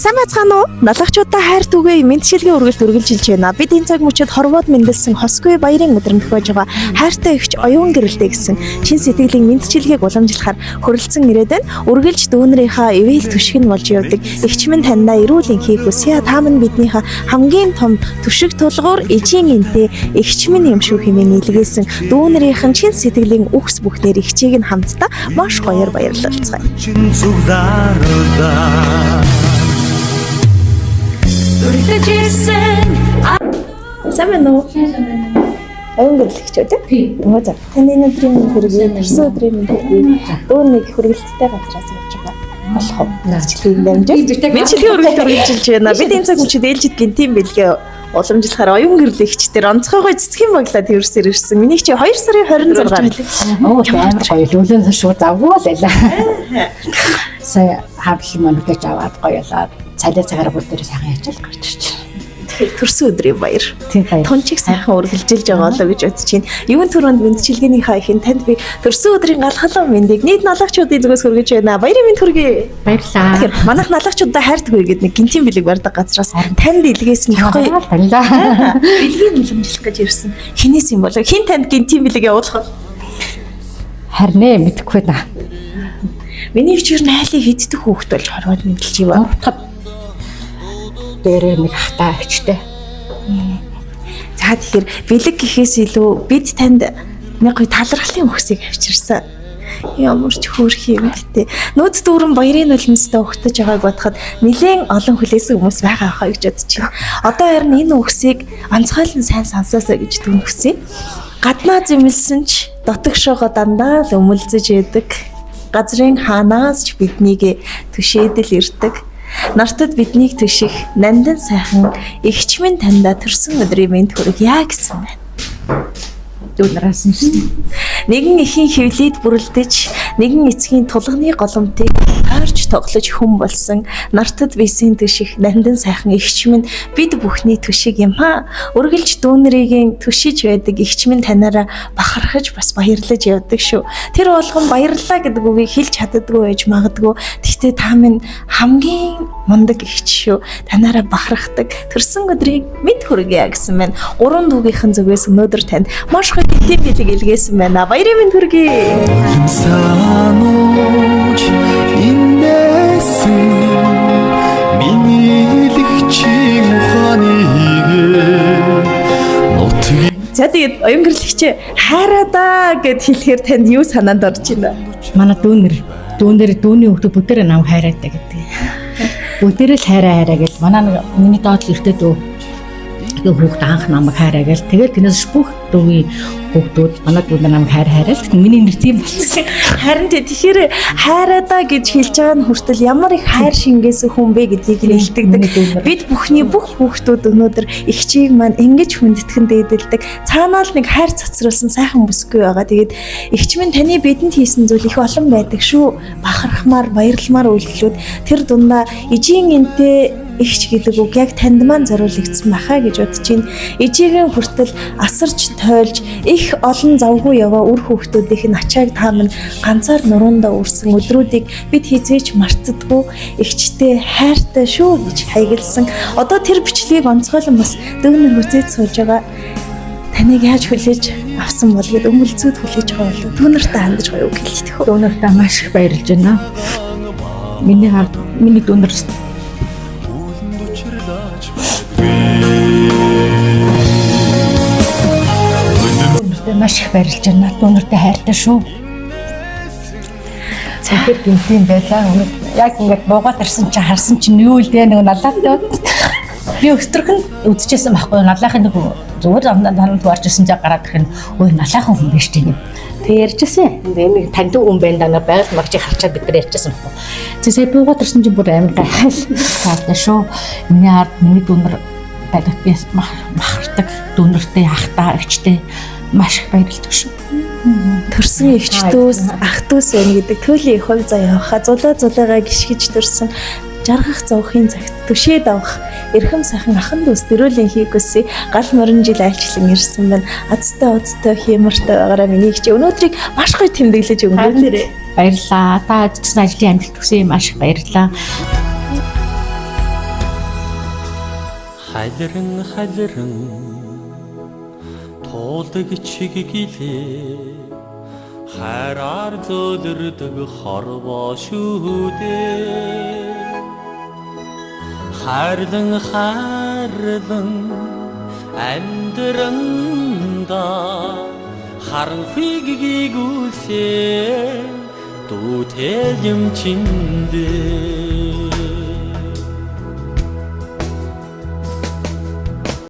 Сайн байцгаана уу? Налгачуудаа хайр түгээ мэдчилгээ үргэлж үргэлжилж байна. Бид энэ цаг мөчид хорвоод мэндэлсэн Хосгүй баярын өдрөнд хөөж байгаа хайртай эгч оюун гэрэлтэй гэсэн чин сэтгэлийн мэдчилгээг уламжлахаар хөрөлцөн ирээд байна. Үргэлж дүүнэрийнхаа ивэл түшиг нь болж явдаг. Эгч минь таньдаа эрүүл хийх үсэ та минь биднийхээ хамгийн том түшиг тулгуур эжийн энтэй эгч минь юм шүү хэмээн илгээсэн дүүнэрийнхэн чин сэтгэлийн үхс бүхнэр эгчийг нь хамтдаа маш гоёор баярлалцгаая. Сайн уу? Оюун гэрлэгч үү? Тийм. Өө за. Таны өдрийн минь хүргэе, төрсөн өдрийн минь хүргэе. Өөр нэг хүргэлттэй газраас явж байгаа. Болох уу? Наачлын дамжиж. Мэдчилгээ үргэлжилж байна. Бид энэ цаг мөчид ээлжид гинтийн бэлгээ уламжлахаар оюун гэрлэгчдэр онцгойгоо цэцгийн баглаад ирсээр ирсэн. Миний чи 2 сарын 26-нд. Оо амар гоё. Лүүлэн шууд завгүй л байлаа. Сая хавлал маань үдэж аваад гоёлаад цалиа цагаараа бүр дээр сайхан яжил гарч ирчих. Төрсөн өдрийн баяр. Тийм баяр. Тунчиг сайхан үргэлжилж байгаа болоо гэж бодож байна. Юун төрөнд мэдчилгээнийхаа ихэн танд би төрсөн өдрийн галхалан мэндийг нийт налагчдын зүгээс хүргэж байна. Баярын мэнд хүргэе. Баярлалаа. Тэгэхээр манайх налагчдаа хайртгүй гэдэг нэг гинтийн бэлэг барьдаг газраас танд илгээсэн их гоё баярлалаа. бэлгийг уламжлах гэж ирсэн. Хинээс юм болоо? Хин танд гинтийн бэлэг явуулах вэ? Харин ээ мэдэхгүй байна. Миний хчээр найлыг хиддэг хүүхэд болж хорвоод мэдлж иваа. Дээрээ нэг хатаа өвчтэй. За тэгэхээр бэлэг гэхээс илүү бид танд нэг гоё талархлын үхсийг авчирсан. Ямар ч хөөрх юм битээ. Нөөц дүүрэн баярын нулимстай өгтөж байгааг бодоход нэлээд олон хүлээсэн хүмүүс байгаа хаа гэж бодож байна. Одоо харин энэ үхсийг онцгойлон сайн сонсоосоо гэж дүнхсэе. Гаднаа зэмлсэн ч дотогшоогоо дандаа л өмөлзөж яадаг. Газрын хаанаас ч биднийг түшээдэл ирдэг. Нартад биднийг түших нандин сайхан эгч минь таньда төрсөн өдрийн мэнд хүргье гэсэн байна. Дүүнээс нь Нэгэн эхийн хөвлөд бүрлдэж, нэгэн эцгийн тулганы голомтыг тойрч тоглож хүм болсон. Нартад бисийн түших нандин сайхан эгч минь бид бүхний түшиг юм аа. Үргэлж дүүнэрийн түшиж байдаг эгч минь танаараа бахархаж бас баярлаж явдаг шүү. Тэр болгон баярлалаа гэдэг үгийг хэлж чаддаггүй байж магадгүй. Гэхдээ та минь хамгийн мундаг эгч шүү. Танаараа бахархдаг төрсөн өдрийг мэд хүргье гэсэн байна. 3 дүүгийнхэн зүгээс өнөөдөр танд маш гоё гинтийн бэлэг илгээсэн байна. Баярын мэнд хүргэе. За тэгээд оюун гэрлэгч хайраадаа гэд хэлэхээр танд юу санаанд орж байна? манай дүүнээр дүүний хүүхдээ бүгдээрээ нам хайраадаг гэдэг. Бүгдээрээ л хайраа гэж манай миний доод л эртээ дүү хүүхд анх намайг хайраа гэл тэгээд тэрнээс бүх дүүгийн хүүхдүүд манай дүүнээр намайг хайраа л миний нэр тийм болсон. Харин тэгэхээр хайраадаа гэж хэлж байгаа нь хүртэл ямар их хайр шингээс хүн бэ гэдгийг нэлтгдэг. Бид бүхний бүх хүүхдүүд өнөөдөр эгчийг маань ингэж хүндэтгэн дээдэлдэг. Цаанаа л нэг хайр цацруулсан сайхан бүсгүй байгаа. Тэгээд эгч минь таны бидэнд хийсэн зүйл их олон байдаг шүү. Бахархмаар, баярламаар үйлдэлүүд тэр дундаа эжийн энтэй эгч гэдэг үг яг танд маань зориулагдсан баха гэж бодож байна. Эжигийн хүртэл асарч тойлж их олон завгүй яваа үр хүүхдүүдийн ачааг та минь ганцаар нуруундаа үрсэн өдрүүдийг бид хизээч мартдаггүй эгчтэй хайртай шүү гэж хаягдсан. Одоо тэр бичлэгийг онцгойлон бас дүүнэр үзээд сууж байгаа. Таныг яаж хүлээж авсан бол гэд өмөлцөд хүлээж байгаа болов. Дүүнэртээ хандаж гоё үг хэлж төхөө. Дүүнэртээ маш их баярлж байна. Миний дүүнэр маш их баярлж байна. Дүүнэртэй хайртай шүү. Тэгэхээр гинтийн байлаа. Яг ингээд буугаад ирсэн чинь харсан чинь юу л дээ нэг налаатай. Би өстрөхөнд үзчихсэн байхгүй. Налаахын нэг зүгээр ханад гарч ирсэн чинь гараад ирэх нь ой налаахан хүн биш тийм. Тэгээ ярьжсэн. Нэг таньдаг хүн байна даа байгаль магчийг харчаад бид нар ярьжсэн байхгүй. Тэг сая буугаад ирсэн чинь бүр амар гайхалтай шүү. Миний дүүнэр байдаг би махардаг дүүнэртэй ахтаа өвчтэй маш их баярлдаг шүү. Төрсөн эгчдүүс ах дүүс байна гэдэг төлөв их хувь заяа явахаа зулаагаа гიშгэж төрсөн жаргах зовхын цагт түшээд авах эрхэм сайхан ахан дүүс дөрөлийн хийгөөсэй гал морин жил айлчлан ирсэн байна. Азтай хямартай байгаараа миний хичээ өнөөдрийг маш гоё тэмдэглэж өнгөрүүлээрэй. Баярлалаа. Та ажижсан ажлын амжилт хүсье маш их баярлалаа. халиран туулдаг чиг гэлээ хайраар зөөлрдөг хорвоо шүү дээ хайрлан амьдранда харанхыг гүйгүүлсэ дүүтэй юм чиндээ